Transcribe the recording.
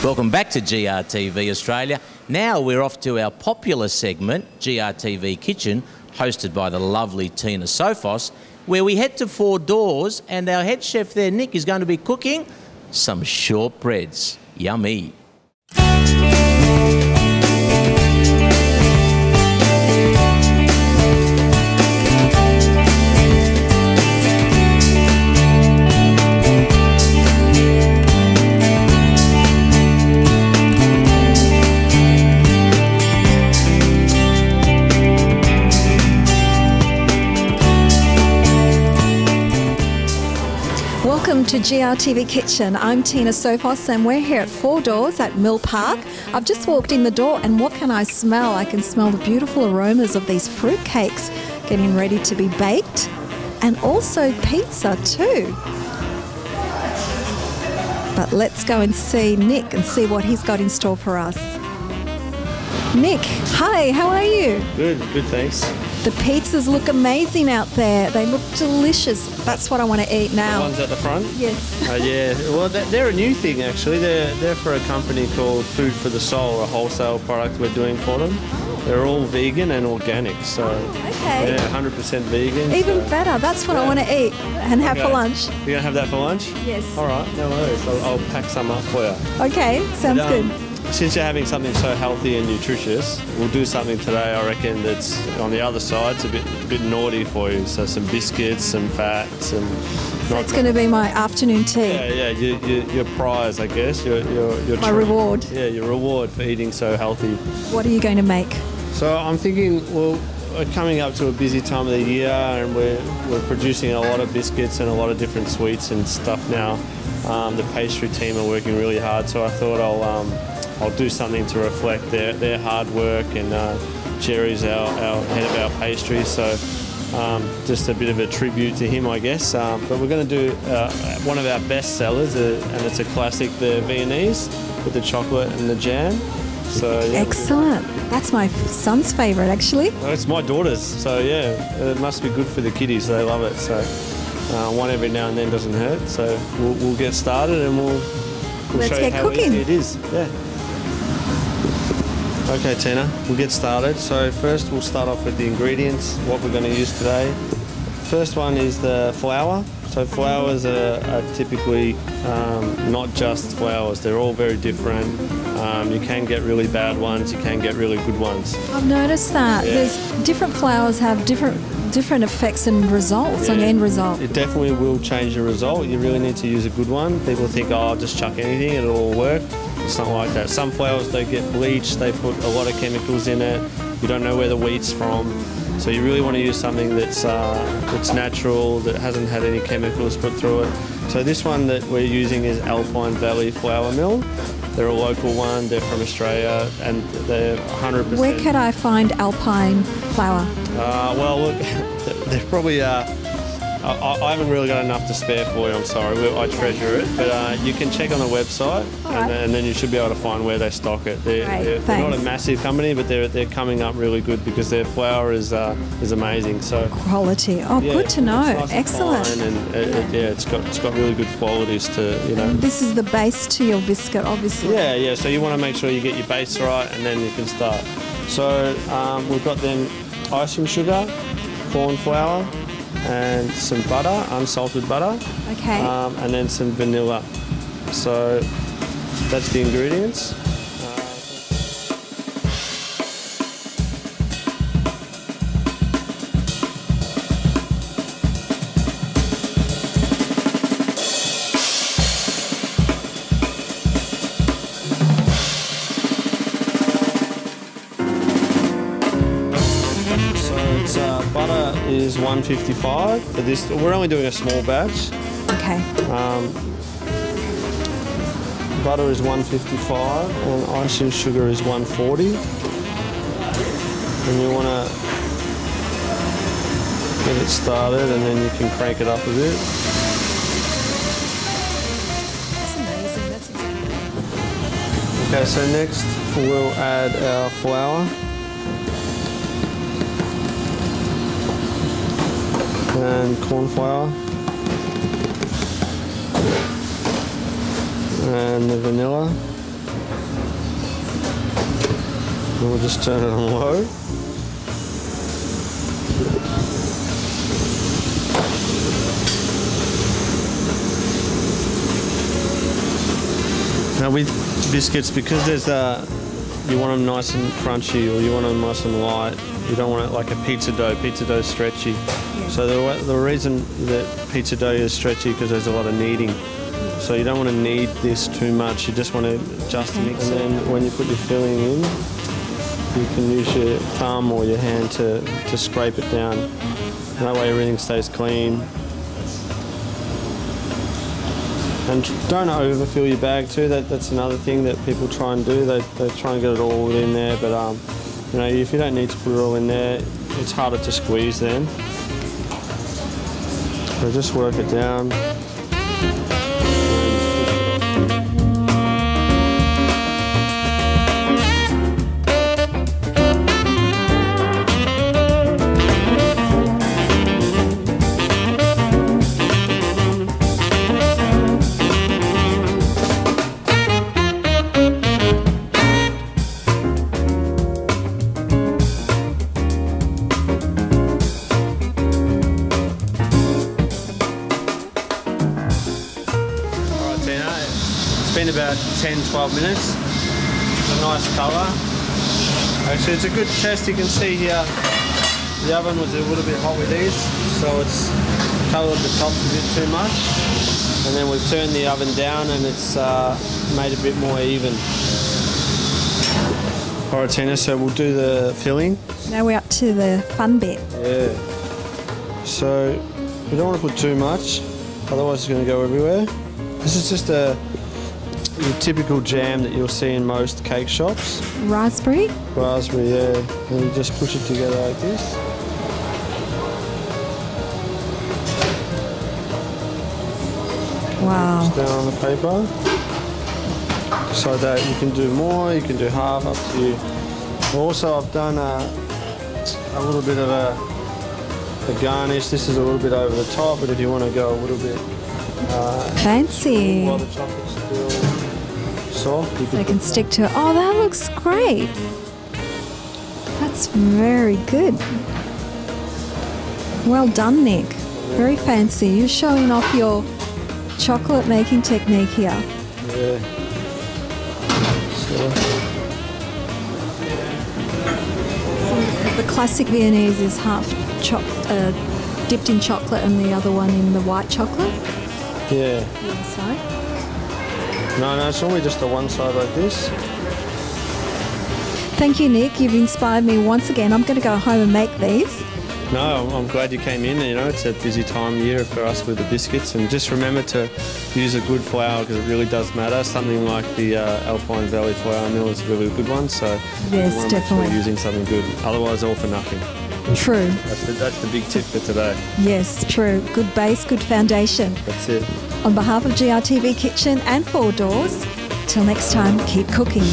Welcome back to GRTV Australia. Now we're off to our popular segment, GRTV Kitchen, hosted by the lovely Tina Sophos, where we head to Four Doors and our head chef there, Nick, is going to be cooking some shortbreads. Yummy. Welcome to GRTV Kitchen. I'm Tina Sophos and we're here at Four Doors at Mill Park. I've just walked in the door and what can I smell? I can smell the beautiful aromas of these fruit cakes getting ready to be baked, and also pizza too. But let's go and see Nick and see what he's got in store for us. Nick, hi, how are you? Good, thanks. The pizzas look amazing out there. They look delicious. That's what I want to eat now. The ones at the front? Yes. Yeah. Well, they're a new thing actually. They're for a company called Food for the Soul, a wholesale product we're doing for them. They're all vegan and organic, so okay. Yeah, 100% vegan. Even better. That's what I want to eat and have for lunch. You're gonna have that for lunch? Yes. All right, no worries. I'll pack some up for you. Okay, sounds good. Since you're having something so healthy and nutritious, we'll do something today, I reckon, that's on the other side. It's a bit naughty for you. So some biscuits, some fats, and... It's going to be my afternoon tea. Yeah, your prize, I guess. My reward. Yeah, your reward for eating so healthy. What are you going to make? So I'm thinking, well, we're coming up to a busy time of the year and we're producing a lot of biscuits and a lot of different sweets and stuff now. The pastry team are working really hard, so I thought I'll do something to reflect their hard work, and Jerry's our head of our pastry, so just a bit of a tribute to him, I guess. But we're going to do one of our best sellers, and it's a classic, the Viennese with the chocolate and the jam. So yeah, excellent. That's my son's favourite, actually. Well, it's my daughter's, so yeah, it must be good for the kiddies. They love it. So one every now and then doesn't hurt. So we'll get started and we'll Let's show you get how cooking. easy it is. Yeah. Okay, Tina, we'll get started. So first we'll start off with the ingredients, what we're going to use today. First one is the flour. So flowers are typically not just flowers, they're all very different. You can get really bad ones, you can get really good ones. I've noticed that. Yeah. There's different flowers have different effects and results on end result. It definitely will change the result. You really need to use a good one. People think, oh, I'll just chuck anything and it'll all work. It's not like that. Some flowers, they get bleached, they put a lot of chemicals in it. You don't know where the wheat's from. So you really want to use something that's natural, that hasn't had any chemicals put through it. So this one that we're using is Alpine Valley Flour Mill. They're a local one, they're from Australia, and they're 100%... Where could I find Alpine flour? Well, look, they're probably... I haven't really got enough to spare for you, I'm sorry. I treasure it. But you can check on the website, and then you should be able to find where they stock it. They're not a massive company, but they're coming up really good because their flour is amazing. So quality. Oh, yeah, good to know. Nice. Excellent. And it's got really good qualities to, you know. This is the base to your biscuit, obviously. Yeah. So you want to make sure you get your base right, and then you can start. So we've got then icing sugar, corn flour, and some butter, unsalted butter. Okay. And then some vanilla. So that's the ingredients. Butter is $1.55 for this. We're only doing a small batch. Okay. Butter is $1.55 and icing sugar is $1.40. And you want to get it started, and then you can crank it up a bit. That's amazing. That's exactly. Okay, so next we'll add our flour. And corn flour and the vanilla. And we'll just turn it on low. Now with biscuits, because there's you want them nice and crunchy, or you want them nice and light. You don't want it like a pizza dough. Pizza dough is stretchy. Yeah. So the reason that pizza dough is stretchy because there's a lot of kneading. So you don't want to knead this too much. You just want to just mix it. And then when you put your filling in, you can use your thumb or your hand to scrape it down. And that way everything stays clean. And don't overfill your bag too. That's another thing that people try and do. They try and get it all in there, but you know, if you don't need to put it all in there, it's harder to squeeze then. So just work it down. It's been about 10-12 minutes. It's a nice colour. Actually, it's a good test. You can see here the oven was a little bit hot with these, so it's coloured the tops a bit too much. And then we've turned the oven down and it's made a bit more even. Alright Tina, so we'll do the filling. Now we're up to the fun bit. Yeah. So we don't want to put too much, otherwise it's going to go everywhere. This is just your typical jam that you'll see in most cake shops. Raspberry? Raspberry, yeah. And you just push it together like this. Wow. Just down on the paper. So that you can do more, you can do half, up to you. Also, I've done a little bit of a garnish. This is a little bit over the top, but if you want to go a little bit fancy. While the chocolate's still soft, they can stick to it. Oh, that looks great. That's very good. Well done, Nick. Very fancy. You're showing off your chocolate making technique here. Yeah. So the classic Viennese is half dipped in chocolate and the other one in the white chocolate. Yeah. The other side. No, it's normally just the one side like this. Thank you, Nick. You've inspired me once again. I'm going to go home and make these. No, I'm glad you came in. You know, it's a busy time of year for us with the biscuits, and just remember to use a good flour because it really does matter. Something like the Alpine Valley flour mill is a really good one. So yes, definitely using something good. Otherwise, all for nothing. True. That's the big tip for today. Yes, true. Good base, good foundation. That's it. On behalf of GRTV Kitchen and Four Doors, till next time, keep cooking.